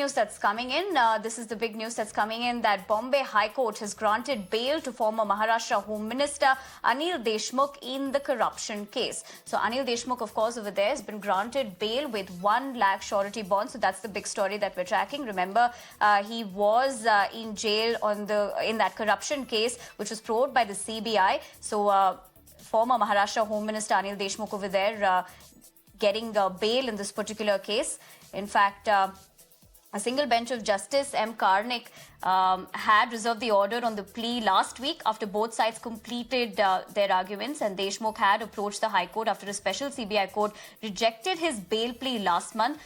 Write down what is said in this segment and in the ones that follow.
news that's coming in. This is the big news that's coming in that Bombay High Court has granted bail to former Maharashtra Home Minister Anil Deshmukh in the corruption case. So Anil Deshmukh, of course, over there has been granted bail with 1 lakh surety bond. So that's the big story that we're tracking. Remember, he was in jail in that corruption case, which was probed by the CBI. So former Maharashtra Home Minister Anil Deshmukh over there getting bail in this particular case. In fact, a single bench of Justice M. Karnik had reserved the order on the plea last week after both sides completed their arguments, and Deshmukh had approached the High Court after a special CBI court rejected his bail plea last month.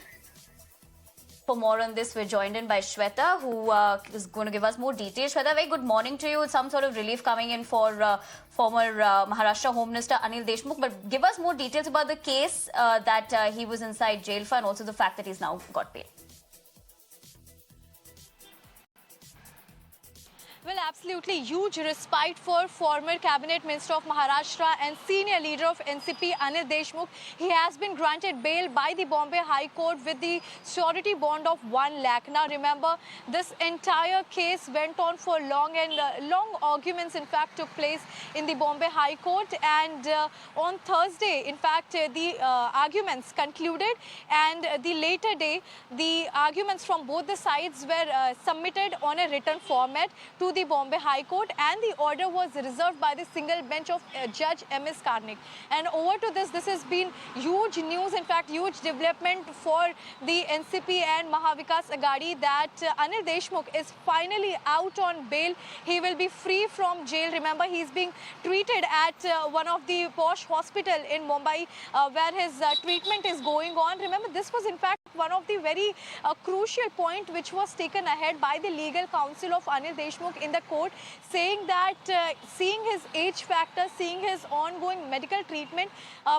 For more on this, we're joined in by Shweta, who is going to give us more details. Shweta, very good morning to you. Some sort of relief coming in for former Maharashtra Home Minister Anil Deshmukh. But give us more details about the case that he was inside jail for, and also the fact that he's now got bail. Well, absolutely huge respite for former Cabinet Minister of Maharashtra and senior leader of NCP, Anil Deshmukh. He has been granted bail by the Bombay High Court with the surety bond of 1 lakh. Now, remember, this entire case went on for long, and long arguments, in fact, took place in the Bombay High Court. And on Thursday, in fact, the arguments concluded, and the later day, the arguments from both the sides were submitted on a written format to the Bombay High Court, and the order was reserved by the single bench of Judge M.S. Karnik. And over to this has been huge news, in fact, huge development for the NCP and Mahavikas Aghadi, that Anil Deshmukh is finally out on bail. He will be free from jail. Remember, he's being treated at one of the posh hospital in Mumbai where his treatment is going on. Remember, this was in fact one of the very crucial point which was taken ahead by the legal counsel of Anil Deshmukh in the court, saying that seeing his age factor, seeing his ongoing medical treatment,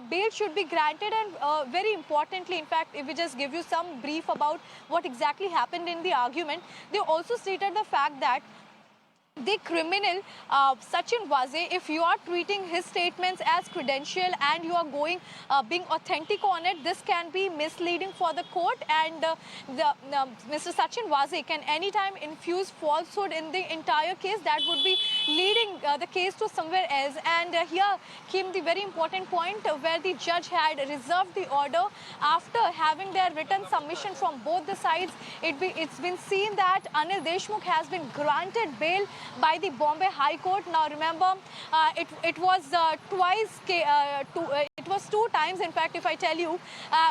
bail should be granted. And very importantly, in fact, if we just give you some brief about what exactly happened in the argument, they also stated the fact that the criminal Sachin Waze, if you are treating his statements as credential and you are being authentic on it, this can be misleading for the court, and Mr. Sachin Waze can anytime infuse falsehood in the entire case that would be leading the case to somewhere else. And here came the very important point where the judge had reserved the order after having their written submission from both the sides. It's been seen that Anil Deshmukh has been granted bail by the Bombay High Court. Now, remember, it was it was 2 times. In fact, if I tell you,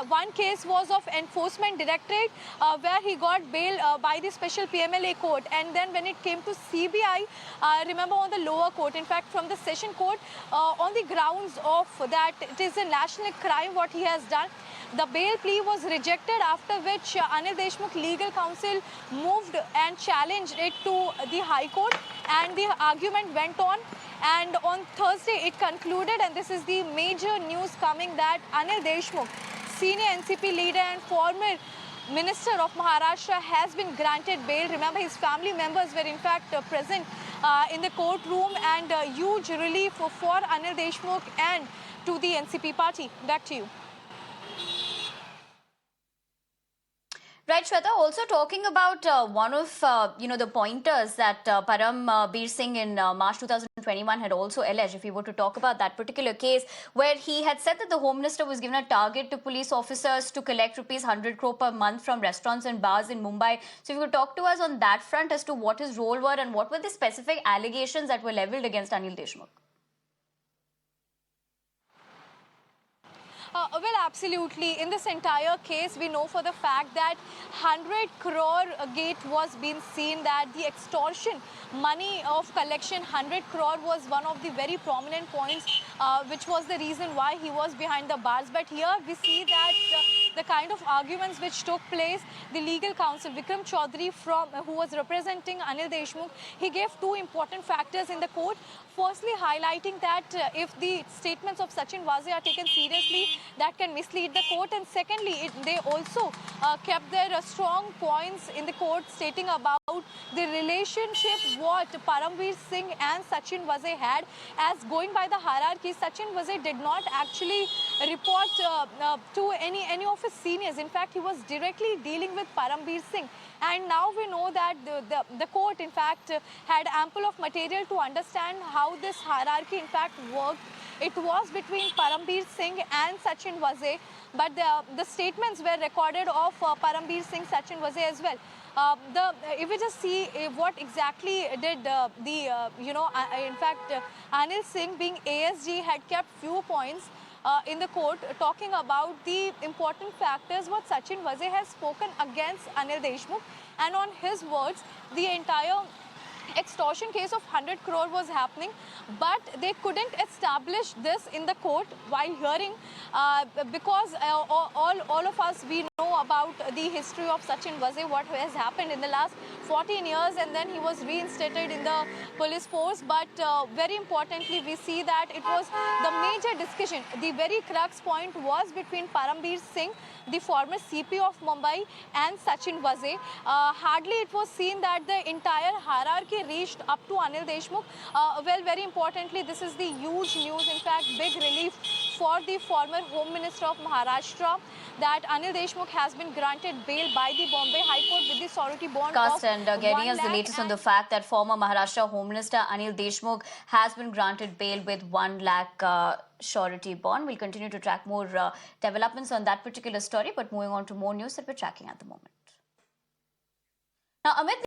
one case was of Enforcement Directorate where he got bail by the special PMLA court, and then when it came to CBI, remember, on the lower court, in fact, from the session court, on the grounds of that it is a national crime what he has done, the bail plea was rejected, after which Anil Deshmukh legal counsel moved and challenged it to the High Court, and the argument went on. And on Thursday, it concluded, and this is the major news coming, that Anil Deshmukh, senior NCP leader and former Minister of Maharashtra, has been granted bail. Remember, his family members were in fact present in the courtroom, and huge relief for Anil Deshmukh and to the NCP party. Back to you. Right, Shweta, also talking about one of the pointers that Param Bir Singh in March 2021 had also alleged, if we were to talk about that particular case, where he had said that the Home Minister was given a target to police officers to collect rupees 100 crore per month from restaurants and bars in Mumbai. So if you could talk to us on that front as to what his role were and what were the specific allegations that were levelled against Anil Deshmukh. Well, absolutely. In this entire case, we know for the fact that 100 crore gate was being seen, that the extortion money of collection 100 crore was one of the very prominent points, which was the reason why he was behind the bars. But here we see that the kind of arguments which took place, the legal counsel Vikram Chaudhary, who was representing Anil Deshmukh, he gave 2 important factors in the court. Firstly, highlighting that if the statements of Sachin Waze are taken seriously, that can mislead the court. And secondly, they also kept their strong points in the court, stating about the relationship what Param Bir Singh and Sachin Waze had. As going by the hierarchy, Sachin Waze did not actually report to any of his his seniors. In fact, he was directly dealing with Param Bir Singh. And now we know that the court, in fact, had ample of material to understand how this hierarchy, in fact, worked. It was between Param Bir Singh and Sachin Waze, but the statements were recorded of Param Bir Singh, Sachin Waze as well. If we just see what exactly did in fact, Anil Singh, being ASG, had kept few points in the court talking about the important factors what Sachin Waze has spoken against Anil Deshmukh, and on his words, the entire extortion case of 100 crore was happening, but they couldn't establish this in the court while hearing because all of us, we know about the history of Sachin Waze, what has happened in the last 14 years, and then he was reinstated in the police force. But very importantly, we see that it was the major discussion, the very crux point was between Param Bir Singh, the former CP of Mumbai, and Sachin Waze. Hardly it was seen that the entire hierarchy reached up to Anil Deshmukh. Well, very importantly, this is the huge news, in fact, big relief for the former Home Minister of Maharashtra, that Anil Deshmukh has been granted bail by the Bombay High Court with the surety bond of And getting 1 us the lakh latest on the fact that former Maharashtra Home Minister Anil Deshmukh has been granted bail with 1 lakh surety bond. We'll continue to track more developments on that particular story, but moving on to more news that we're tracking at the moment. Now, Amit,